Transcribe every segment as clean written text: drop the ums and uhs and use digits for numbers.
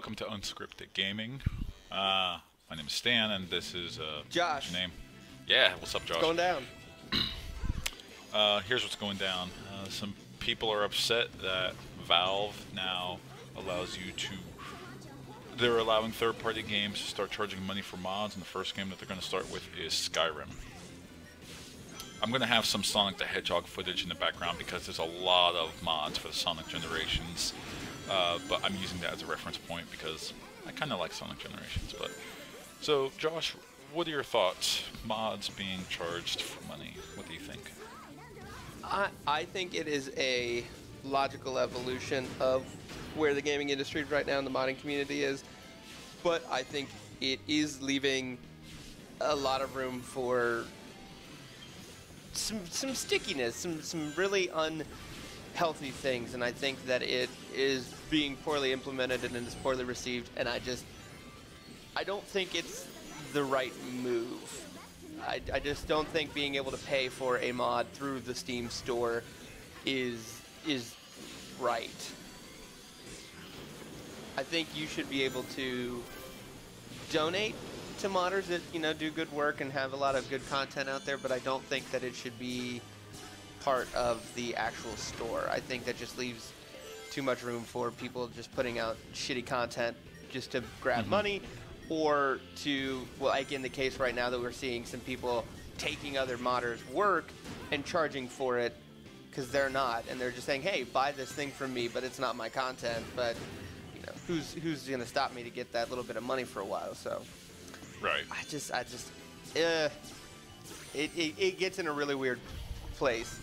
welcome to Unscripted Gaming. My name is Stan, and this is Josh. What's your name? Yeah, what's up, Josh? What's going down? Here's what's going down. Some people are upset that Valve now allows you to. They're allowing third-party games to start charging money for mods, and the first game that they're going to start with is Skyrim. I'm going to have some Sonic the Hedgehog footage in the background because there's a lot of mods for the Sonic Generations, but I'm using that as a reference point because I kind of like Sonic Generations. But so, Josh, what are your thoughts? Mods being charged for money. What do you think? I think it is a logical evolution of where the gaming industry right now and the modding community is, but I think it is leaving a lot of room for some stickiness, some really unhealthy things, and I think that it is being poorly implemented and it is poorly received, and I don't think it's the right move. I just don't think being able to pay for a mod through the Steam store is right. I think you should be able to donate to modders that, you know, do good work and have a lot of good content out there, but I don't think that it should be part of the actual store. I think that just leaves too much room for people just putting out shitty content just to grab money, or to, well, like in the case right now that we're seeing some people taking other modders' work and charging for it because they're not, and they're just saying, hey, buy this thing from me, but it's not my content. But you know, who's gonna stop me to get that little bit of money for a while? So Right. It gets in a really weird place.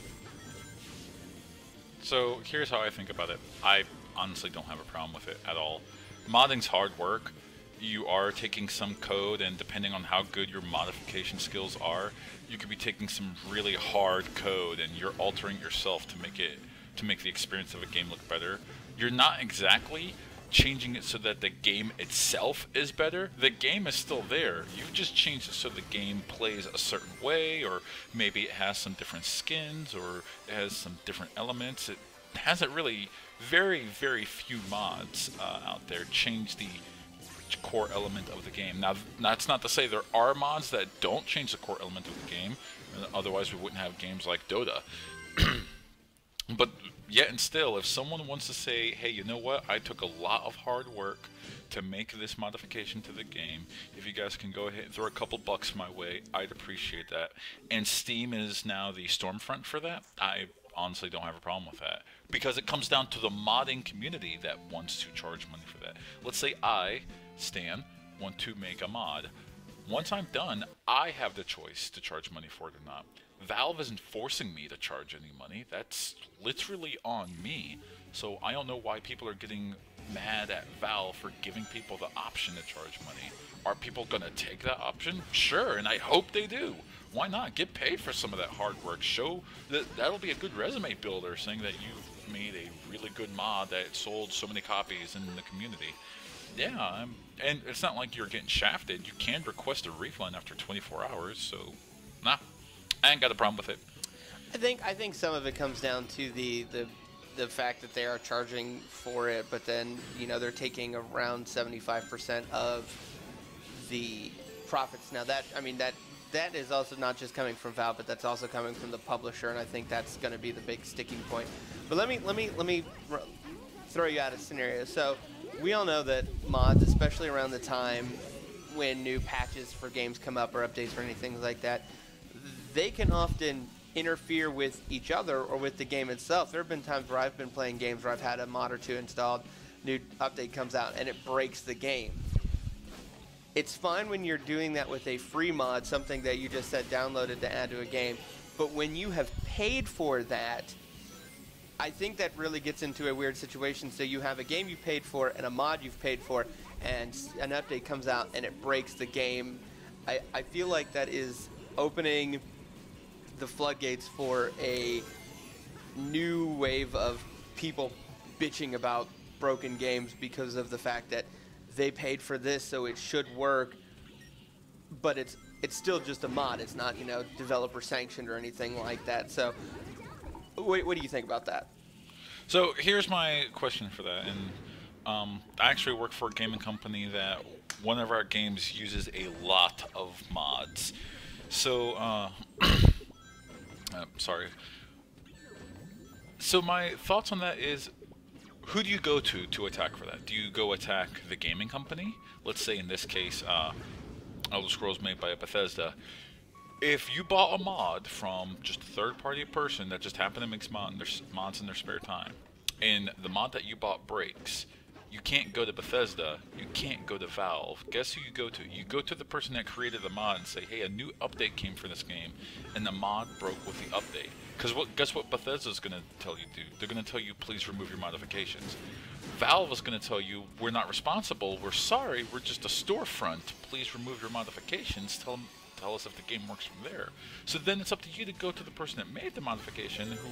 So here's how I think about it. I honestly don't have a problem with it at all. Modding's hard work. You are taking some code, and depending on how good your modification skills are, you could be taking some really hard code and you're altering yourself to make the experience of a game look better. You're not exactly changing it so that the game itself is better. The game is still there. You've just changed it so the game plays a certain way, or maybe it has some different skins, or it has some different elements. It hasn't really, very, very few mods out there change the core element of the game. Now, that's not to say there are mods that don't change the core element of the game. Otherwise, we wouldn't have games like Dota. But yet and still, if someone wants to say, hey, you know what, I took a lot of hard work to make this modification to the game, if you guys can go ahead and throw a couple bucks my way, I'd appreciate that. And Steam is now the storefront for that. I honestly don't have a problem with that, because it comes down to the modding community that wants to charge money for that. Let's say I, Stan, want to make a mod. Once I'm done, I have the choice to charge money for it or not. Valve isn't forcing me to charge any money. That's literally on me. So I don't know why people are getting mad at Valve for giving people the option to charge money. Are people going to take that option? Sure, and I hope they do. Why not? Get paid for some of that hard work. Show that'll be a good resume builder, saying that you've made a really good mod that sold so many copies in the community. Yeah, and it's not like you're getting shafted. You can request a refund after 24 hours, so nah, I ain't got a problem with it. I think some of it comes down to the fact that they are charging for it, but then, you know, they're taking around 75% of the profits. Now that is also not just coming from Valve, but that's also coming from the publisher, and I think that's going to be the big sticking point. But let me throw you out a scenario. So we all know that mods, especially around the time when new patches for games come up or updates or anything like that, they can often interfere with each other or with the game itself. There have been times where I've been playing games where I've had a mod or two installed, new update comes out, and it breaks the game. It's fine when you're doing that with a free mod, something that you just said downloaded to add to a game, but when you have paid for that, I think that really gets into a weird situation. So you have a game you paid for and a mod you've paid for, and an update comes out and it breaks the game. I feel like that is opening the floodgates for a new wave of people bitching about broken games because of the fact that they paid for this, so it should work, but it's still just a mod. It's not, you know, developer sanctioned or anything like that. So what do you think about that? So here's my question for that, and I actually work for a gaming company that one of our games uses a lot of mods. So, sorry. So my thoughts on that is, who do you go to attack for that? Do you go attack the gaming company? Let's say in this case, Elder Scrolls made by Bethesda. If you bought a mod from just a third-party person that just happened to make mods in their spare time, and the mod that you bought breaks, you can't go to Bethesda, you can't go to Valve. Guess who you go to? You go to the person that created the mod and say, hey, a new update came for this game, and the mod broke with the update. Because guess what Bethesda's going to tell you to do? They're going to tell you, please remove your modifications. Valve is going to tell you, we're not responsible, we're sorry, we're just a storefront, please remove your modifications, tell us if the game works from there. So then it's up to you to go to the person that made the modification, who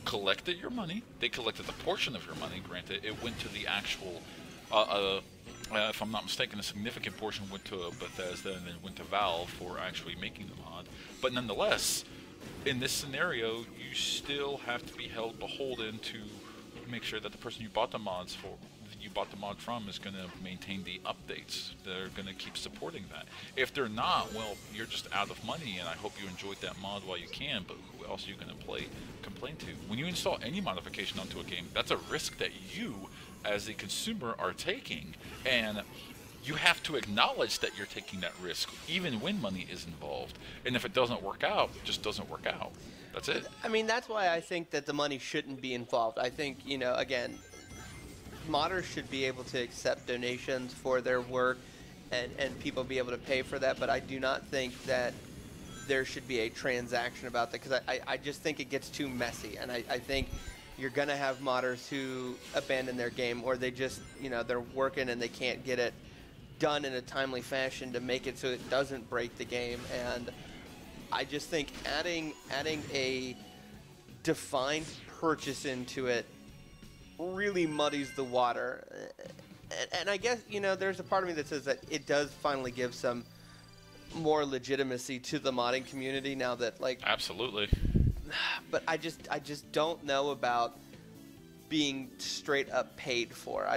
collected your money. They collected a portion of your money, granted. It went to the actual, if I'm not mistaken, a significant portion went to Bethesda and then went to Valve for actually making the mod. But nonetheless, in this scenario, you still have to be held beholden to make sure that the person you bought the mod from is going to maintain the updates. They're going to keep supporting that. If they're not, well, you're just out of money, and I hope you enjoyed that mod while you can, but who else are you going to complain to? When you install any modification onto a game, that's a risk that you, as a consumer, are taking, and you have to acknowledge that you're taking that risk, even when money is involved. And if it doesn't work out, it just doesn't work out. That's it. I mean, that's why I think that the money shouldn't be involved. I think, you know, again, modders should be able to accept donations for their work and people be able to pay for that, but I do not think that there should be a transaction about that, because I just think it gets too messy, and I think you're going to have modders who abandon their game, or they just, you know, they're working and they can't get it done in a timely fashion to make it so it doesn't break the game. And I just think adding a defined purchase into it really muddies the water. And I guess, you know, there's a part of me that says that it does finally give some more legitimacy to the modding community now that, like... Absolutely. But I just don't know about being straight up paid for.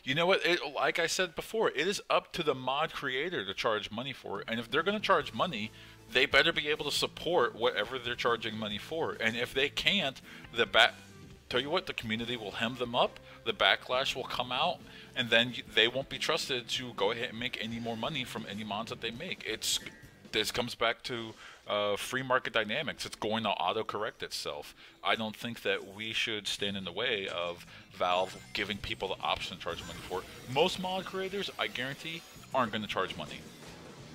You know what? Like I said before, it is up to the mod creator to charge money for it. And if they're going to charge money, they better be able to support whatever they're charging money for. And if they can't, tell you what, the community will hem them up, the backlash will come out, and then they won't be trusted to go ahead and make any more money from any mods that they make. This comes back to free market dynamics. It's going to auto-correct itself. I don't think that we should stand in the way of Valve giving people the option to charge money for it. Most mod creators, I guarantee, aren't going to charge money.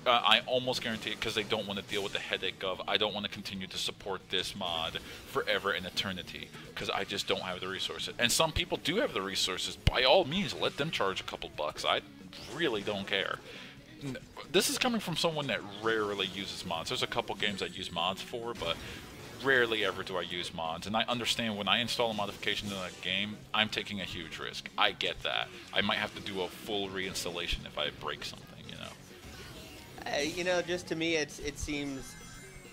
I almost guarantee it, because they don't want to deal with the headache of, I don't want to continue to support this mod forever and eternity, because I just don't have the resources. And some people do have the resources. By all means, let them charge a couple bucks. I really don't care. This is coming from someone that rarely uses mods. There's a couple games I use mods for, but rarely ever do I use mods. And I understand when I install a modification in a game, I'm taking a huge risk. I get that. I might have to do a full reinstallation if I break something, you know. You know, just to me, it seems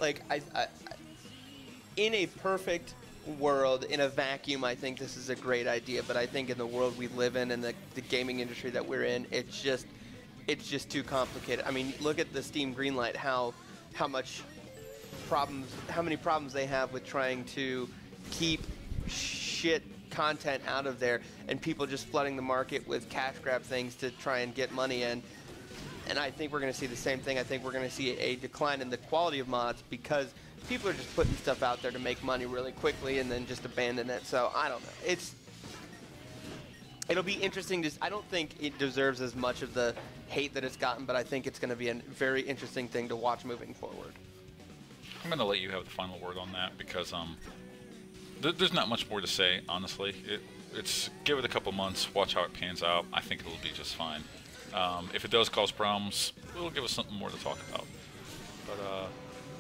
like in a perfect world, in a vacuum, I think this is a great idea. But I think in the world we live in and the gaming industry that we're in, it's just too complicated. I mean, look at the Steam Greenlight, how many problems they have with trying to keep shit content out of there, and people just flooding the market with cash grab things to try and get money in. And I think we're going to see the same thing. I think we're going to see a decline in the quality of mods because people are just putting stuff out there to make money really quickly and then just abandon it. So I don't know. It'll be interesting. I don't think it deserves as much of the hate that it's gotten, but I think it's going to be a very interesting thing to watch moving forward. I'm going to let you have the final word on that, because there's not much more to say, honestly. It's give it a couple months, watch how it pans out. I think it'll be just fine. If it does cause problems, it'll give us something more to talk about. But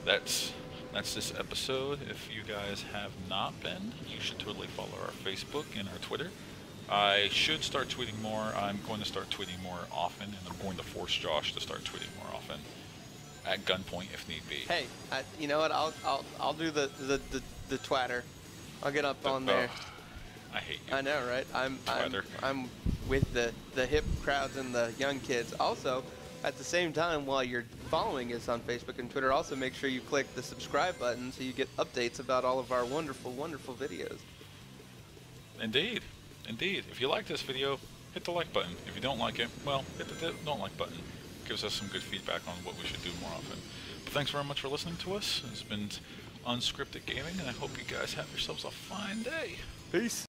that's this episode. If you guys have not been, you should totally follow our Facebook and our Twitter. I should start tweeting more. I'm going to start tweeting more often, and I'm going to force Josh to start tweeting more often, at gunpoint if need be. Hey, you know what? I'll do the twatter. I'll get up on there. I hate you. I know, right? I'm with the hip crowds and the young kids. Also, at the same time, while you're following us on Facebook and Twitter, also make sure you click the subscribe button so you get updates about all of our wonderful, wonderful videos. Indeed. Indeed. If you like this video, hit the like button. If you don't like it, well, hit the don't like button. Gives us some good feedback on what we should do more often. But thanks very much for listening to us. It's been Unscripted Gaming, and I hope you guys have yourselves a fine day. Peace.